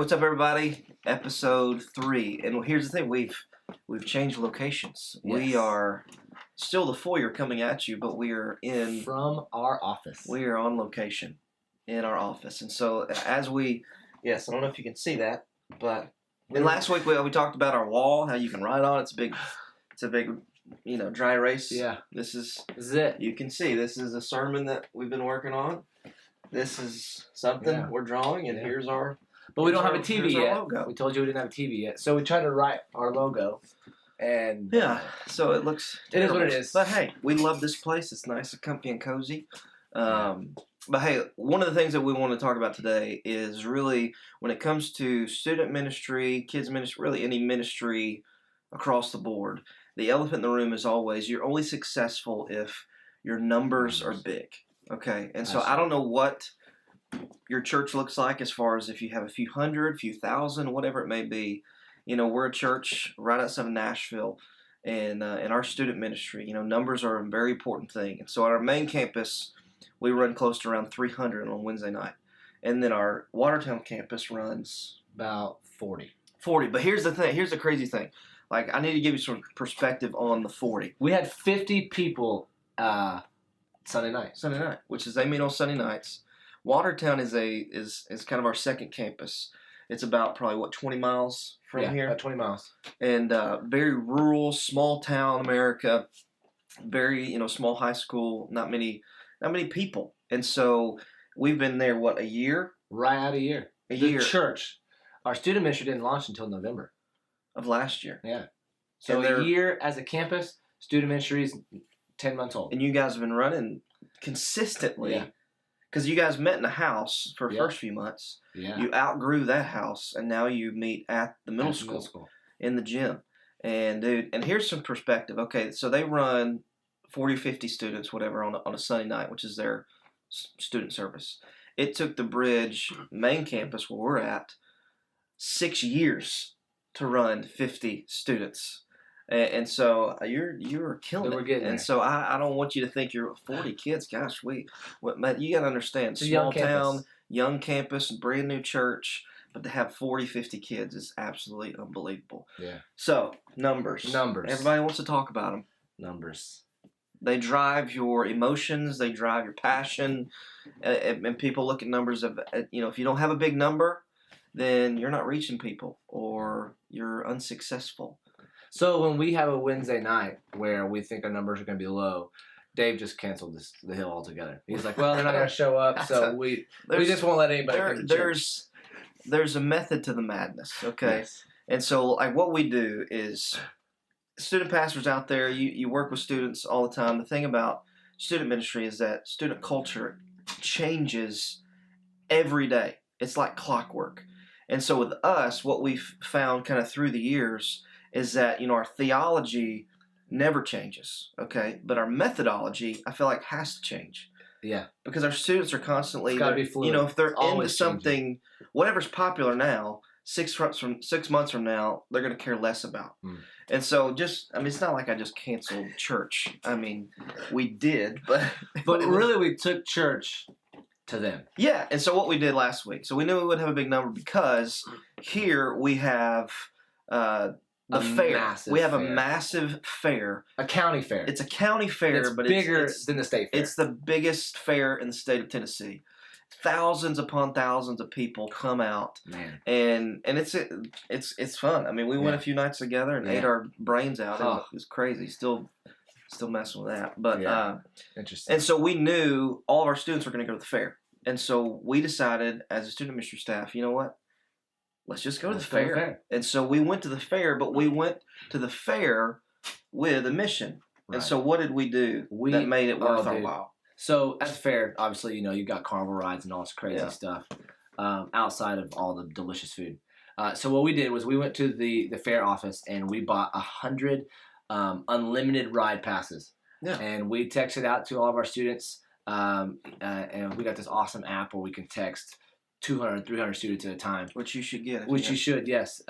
what's up, everybody? Episode 3, and here's the thing: we've changed locations. Yes. We are still the Foyer coming at you, but we are from our office. We are on location in our office, and so I don't know if you can see that, but last week we talked about our wall, how you can write on it. It's a big, dry erase. Yeah, this is it. You can see this is a sermon that we've been working on. This is something we're drawing, and here's our. But we don't have a TV yet. Logo. We told you we didn't have a TV yet, so we tried to write our logo, and so it looks. It is what it is. But hey, we love this place. It's nice, and comfy, and cozy. But hey, one of the things that we want to talk about today is really when it comes to student ministry, kids ministry, really any ministry across the board. The elephant in the room is always you're only successful if your numbers are big. Okay, and so I don't know what your church looks like as far as if you have a few hundred, few thousand, whatever it may be. We're a church right outside of Nashville, and in our student ministry, numbers are a very important thing. And so at our main campus, we run close to around 300 on Wednesday night, and then our Watertown campus runs about 40. But here's the thing. Here's the crazy thing. Like, I need to give you some perspective on the 40. We had 50 people Sunday night, which is they meet on Sunday nights. Watertown is kind of our second campus. It's about probably 20 miles from here. About 20 miles. And very rural, small town America. Very small high school. Not many people. And so we've been there a year? Right out a year. The church. Our student ministry didn't launch until November of last year. Yeah. So a year as a campus, student ministry is 10 months old. And you guys have been running consistently. Yeah. Because you guys met in a house for the first few months. Yeah. You outgrew that house, and now you meet at the middle school in the gym. And and here's some perspective. Okay, so they run 40, 50 students, whatever, on a Sunday night, which is their student service. It took the Bridge main campus where we're at 6 years to run 50 students. And so you're killing it. We're getting there. And so I don't want you to think you're 40 kids. Gosh, you got to understand, small town, young campus, brand new church, but to have 40, 50 kids is absolutely unbelievable. Yeah. So numbers. Everybody wants to talk about them. Numbers. They drive your emotions. They drive your passion. And people look at numbers of if you don't have a big number, then you're not reaching people or you're unsuccessful. So when we have a Wednesday night where we think our numbers are going to be low, Dave just canceled the hill altogether. He's like, well, they're not going to show up, so we just won't let anybody come to church. There's a method to the madness, okay? Yes. And so what we do is student pastors out there, you work with students all the time. The thing about student ministry is that student culture changes every day. It's like clockwork. And so with us, what we've found kind of through the years is that, our theology never changes, okay? But our methodology, I feel like, has to change. Yeah. Because our students are constantly, be fluid. if they're Always into something, whatever's popular now, 6 months from now, they're going to care less about. And so it's not like I just canceled church. I mean, we did, but... But really, we took church to them. Yeah, and so what we did last week, so we knew we wouldn't have a big number because here we have... the fair. We have a massive fair. A county fair. It's a county fair, but bigger than the state fair. It's the biggest fair in the state of Tennessee. Thousands upon thousands of people come out, and it's fun. I mean, we went a few nights together and ate our brains out. It was crazy. Still messing with that, but interesting. And so we knew all of our students were going to go to the fair, and so we decided as a student ministry staff, you know what? Let's just go to the fair. And so we went to the fair, but we went to the fair with a mission. Right. And so what did we do that made it worth our while? So at the fair, obviously, you've got carnival rides and all this crazy stuff outside of all the delicious food. So what we did was we went to the fair office and we bought 100 unlimited ride passes. Yeah. And we texted out to all of our students, and we got this awesome app where we can text 200, 300 students at a time. Which you should get. You should, yes.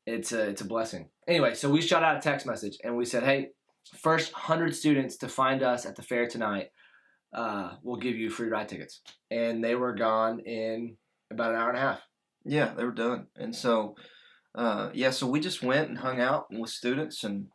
It's a blessing. Anyway, so we shot out a text message and we said, hey, first 100 students to find us at the fair tonight, we'll give you free ride tickets. And they were gone in about an hour and a half. Yeah, they were done. And so, yeah, so we just went and hung out with students, and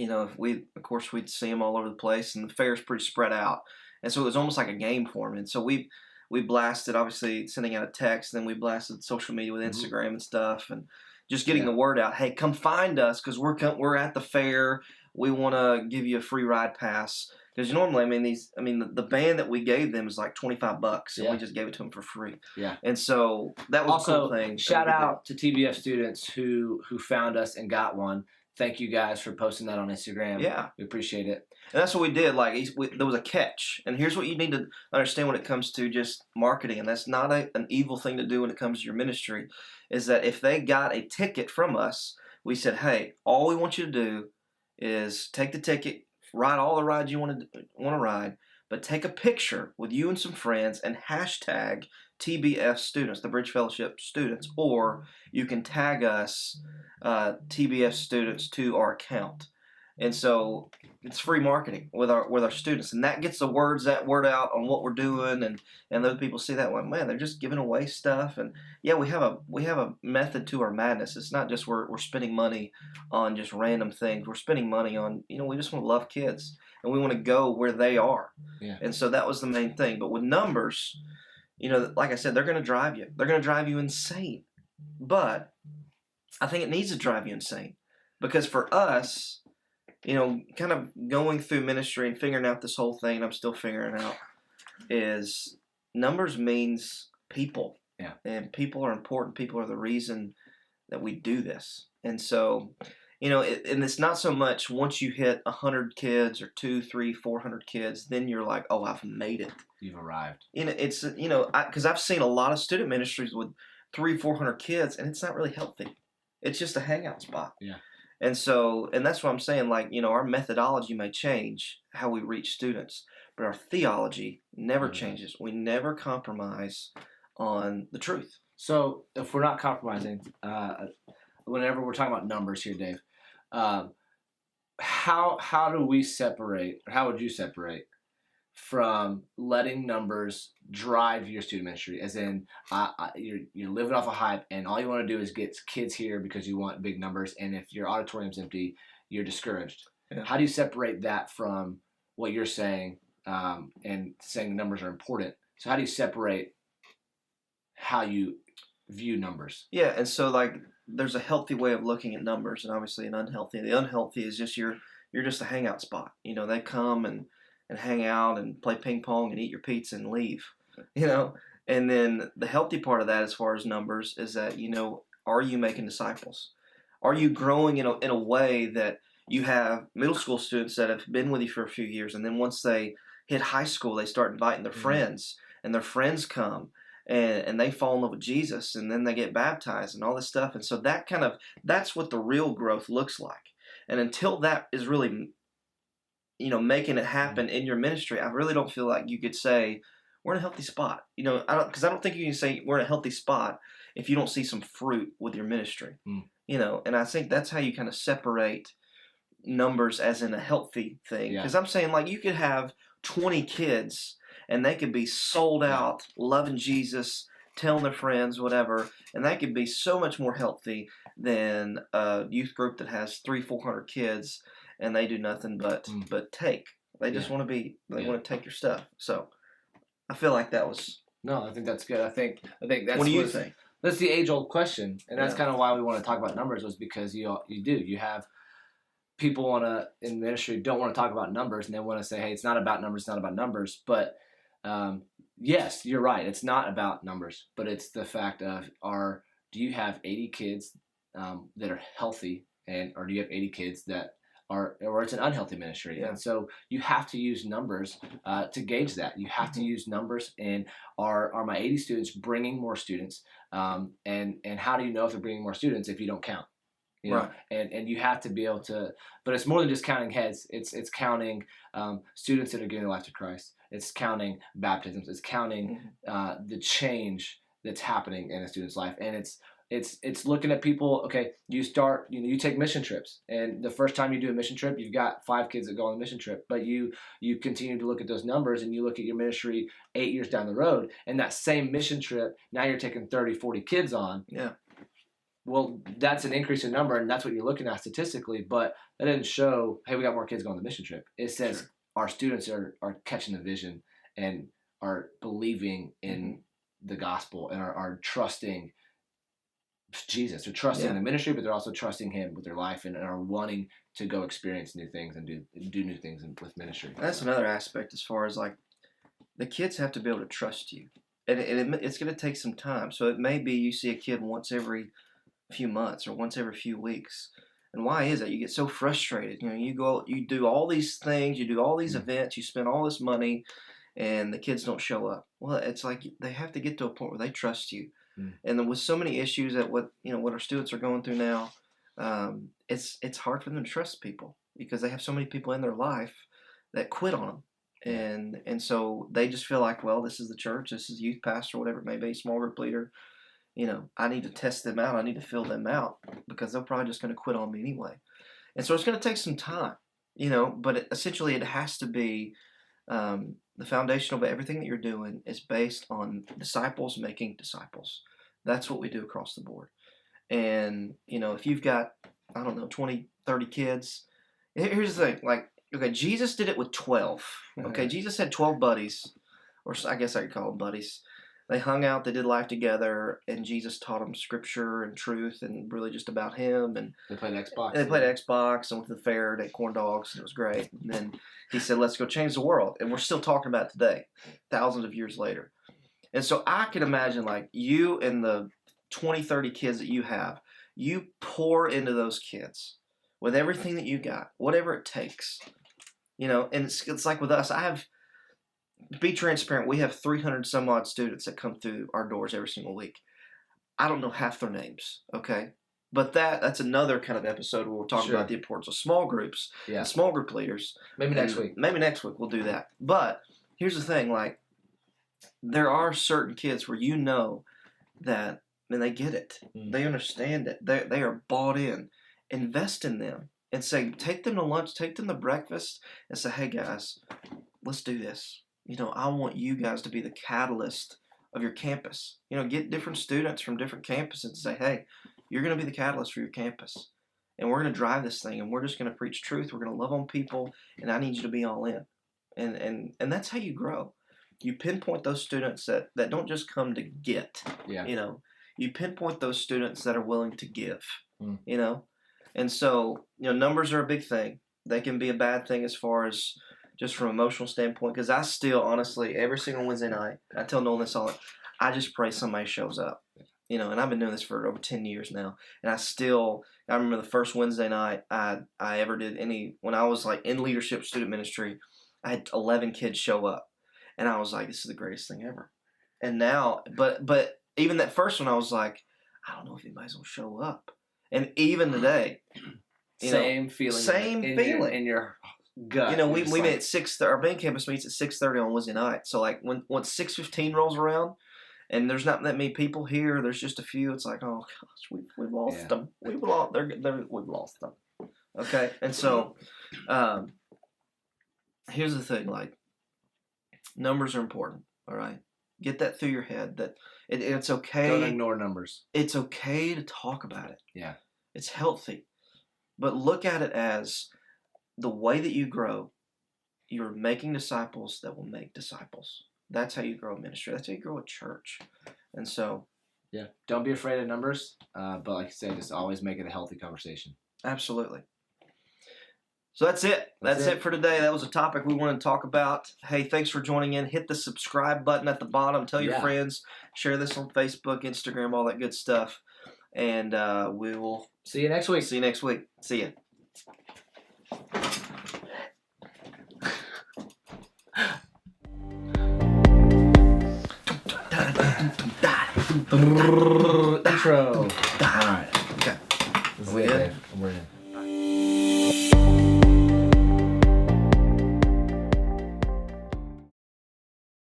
of course, we'd see them all over the place, and the fair's pretty spread out, and so it was almost like a game for them. And so we blasted, obviously sending out a text, and then we blasted social media with Hmm. Instagram and stuff, and just getting Yeah. the word out. Hey, come find us because we're at the fair. We want to give you a free ride pass. Because normally, the band that we gave them is like $25, and we Yeah. just gave it to them for free. Yeah. And so that was a cool Also, thing. shout out to TBF students who found us and got one. Thank you guys for posting that on Instagram. Yeah. We appreciate it. And that's what we did. Like there was a catch, and here's what you need to understand when it comes to just marketing, and that's not an evil thing to do when it comes to your ministry, is that if they got a ticket from us, we said, hey, all we want you to do is take the ticket, ride all the rides you want to ride, but take a picture with you and some friends and hashtag TBF students, the Bridge Fellowship students, or you can tag us TBF students to our account. And so it's free marketing with our students, and that gets the word out on what we're doing, and those people see that one, man, they're just giving away stuff. And yeah, we have a method to our madness. It's not just we're spending money on just random things. We're spending money on, we just want to love kids, and we want to go where they are. Yeah. And so that was the main thing. But with numbers, like I said, they're going to drive you. They're going to drive you insane. But I think it needs to drive you insane, because for us, kind of going through ministry and figuring out this whole thing, and I'm still figuring out, is numbers means people. Yeah. And people are important. People are the reason that we do this. And so, and it's not so much once you hit 100 kids or 2, 3, 400 kids, then you're like, oh, I've made it. You've arrived. It's, because I've seen a lot of student ministries with 300, 400 kids, and it's not really healthy. It's just a hangout spot. Yeah. And so, and that's what I'm saying, like, our methodology may change how we reach students, but our theology never changes. We never compromise on the truth. So if we're not compromising, whenever we're talking about numbers here, Dave, how do we separate, or how would you separate from letting numbers drive your student ministry? As in, you're living off a hype, and all you want to do is get kids here because you want big numbers, and if your auditorium's empty, you're discouraged. Yeah. How do you separate that from what you're saying, and saying the numbers are important? So how do you separate how you view numbers? Yeah, and so, like, there's a healthy way of looking at numbers, and obviously an unhealthy. The unhealthy is just you're just a hangout spot. They come and hang out and play ping pong and eat your pizza and leave. And then the healthy part of that, as far as numbers, is that, are you making disciples? Are you growing in a way that you have middle school students that have been with you for a few years, and then once they hit high school, they start inviting their friends, and their friends come, and they fall in love with Jesus, and then they get baptized and all this stuff. And so that's what the real growth looks like. And until that is really, making it happen in your ministry, I really don't feel like you could say we're in a healthy spot. Because I don't think you can say we're in a healthy spot if you don't see some fruit with your ministry. And I think that's how you kind of separate numbers as in a healthy thing. Because I'm saying, like, you could have 20 kids and they could be sold out, loving Jesus, telling their friends, whatever, and that could be so much more healthy than a youth group that has 300-400 kids and they do nothing but take. They just want to want to take your stuff. So I feel like that was. No, I think that's good. I think that's. What do you think? That's the age-old question, and that's kind of why we want to talk about numbers, was because you have people in ministry don't want to talk about numbers, and they want to say, hey, it's not about numbers, it's not about numbers. But yes, you're right, it's not about numbers, but it's the fact of, do you have 80 kids that are healthy, or do you have 80 kids that or it's an unhealthy ministry? And so you have to use numbers to gauge that. You have to use numbers, and are my 80 students bringing more students? And how do you know if they're bringing more students if you don't count? Right. And you have to be able to, but it's more than just counting heads. It's counting students that are giving their life to Christ. It's counting baptisms. It's counting the change that's happening in a student's life. And it's It's looking at people. Okay, you start. You take mission trips, and the first time you do a mission trip, you've got 5 kids that go on the mission trip. But you continue to look at those numbers, and you look at your ministry 8 years down the road, and that same mission trip, now you're taking 30, 40 kids on. Yeah. Well, that's an increase in number, and that's what you're looking at statistically. But that didn't show, hey, we got more kids going on the mission trip. It says our students are catching the vision and are believing in the gospel and are trusting Jesus. They're trusting the ministry, but they're also trusting Him with their life and are wanting to go experience new things and do new things with ministry. That's another aspect as far as like the kids have to be able to trust you. And it's going to take some time. So it may be you see a kid once every few months or once every few weeks. And why is that? You get so frustrated. You do all these things, you do all these events, you spend all this money, and the kids don't show up. Well, it's like they have to get to a point where they trust you. And then with so many issues that what our students are going through now, it's hard for them to trust people because they have so many people in their life that quit on them. And so they just feel like, well, this is the church, this is youth pastor, whatever it may be, small group leader. I need to test them out. I need to fill them out because they're probably just going to quit on me anyway. And so it's going to take some time, but essentially it has to be the foundation of everything that you're doing is based on disciples making disciples. That's what we do across the board. And, if you've got, 20, 30 kids, here's the thing. Like, okay, Jesus did it with 12. Okay, Jesus had 12 buddies, or I guess I could call them buddies. They hung out, they did life together, and Jesus taught them scripture and truth and really just about Him. And they played Xbox. And went to the fair and ate corn dogs, and it was great. And then He said, let's go change the world. And we're still talking about it today, thousands of years later. And so I can imagine, like, you and the 20, 30 kids that you have, you pour into those kids with everything that you got, whatever it takes. And it's like with us, to be transparent, we have 300 some odd students that come through our doors every single week. I don't know half their names, okay? But that's another kind of episode where we'll talk about the importance of small groups, and small group leaders. Maybe next week. Maybe next week we'll do that. But here's the thing, like, there are certain kids where that, they get it. They understand it. They are bought in. Invest in them and say, take them to lunch, take them to breakfast, and say, hey, guys, let's do this. I want you guys to be the catalyst of your campus. Get different students from different campuses and say, hey, you're going to be the catalyst for your campus. And we're going to drive this thing, and we're just going to preach truth. We're going to love on people, and I need you to be all in. And that's how you grow. You pinpoint those students that don't just come to get. You pinpoint those students that are willing to give. And so, numbers are a big thing. They can be a bad thing as far as just from an emotional standpoint, because I still, honestly, every single Wednesday night, I tell Nolan this all, I just pray somebody shows up. And I've been doing this for over 10 years now. And I remember the first Wednesday night I ever did when I was like in leadership student ministry, I had 11 kids show up. And I was like, this is the greatest thing ever. And now, but even that first one, I was like, I don't know if anybody's going to show up. And even today, same feeling in your gut. We meet at 6:30. Our main campus meets at 6:30 on Wednesday night. So like once 6:15 rolls around, and there's not that many people here, there's just a few. It's like, oh gosh, we've lost them. We've lost them. Okay, and so here's the thing: like, numbers are important. All right, get that through your head. That it's okay. Don't ignore numbers. It's okay to talk about it. Yeah, it's healthy, but look at it as the way that you grow, you're making disciples that will make disciples. That's how you grow a ministry. That's how you grow a church. And so, don't be afraid of numbers. But like I said, just always make it a healthy conversation. Absolutely. So that's it. That's it for today. That was a topic we wanted to talk about. Hey, thanks for joining in. Hit the subscribe button at the bottom. Tell your friends. Share this on Facebook, Instagram, all that good stuff. And we will see you next week. See ya. Intro. All right. Okay. We're in.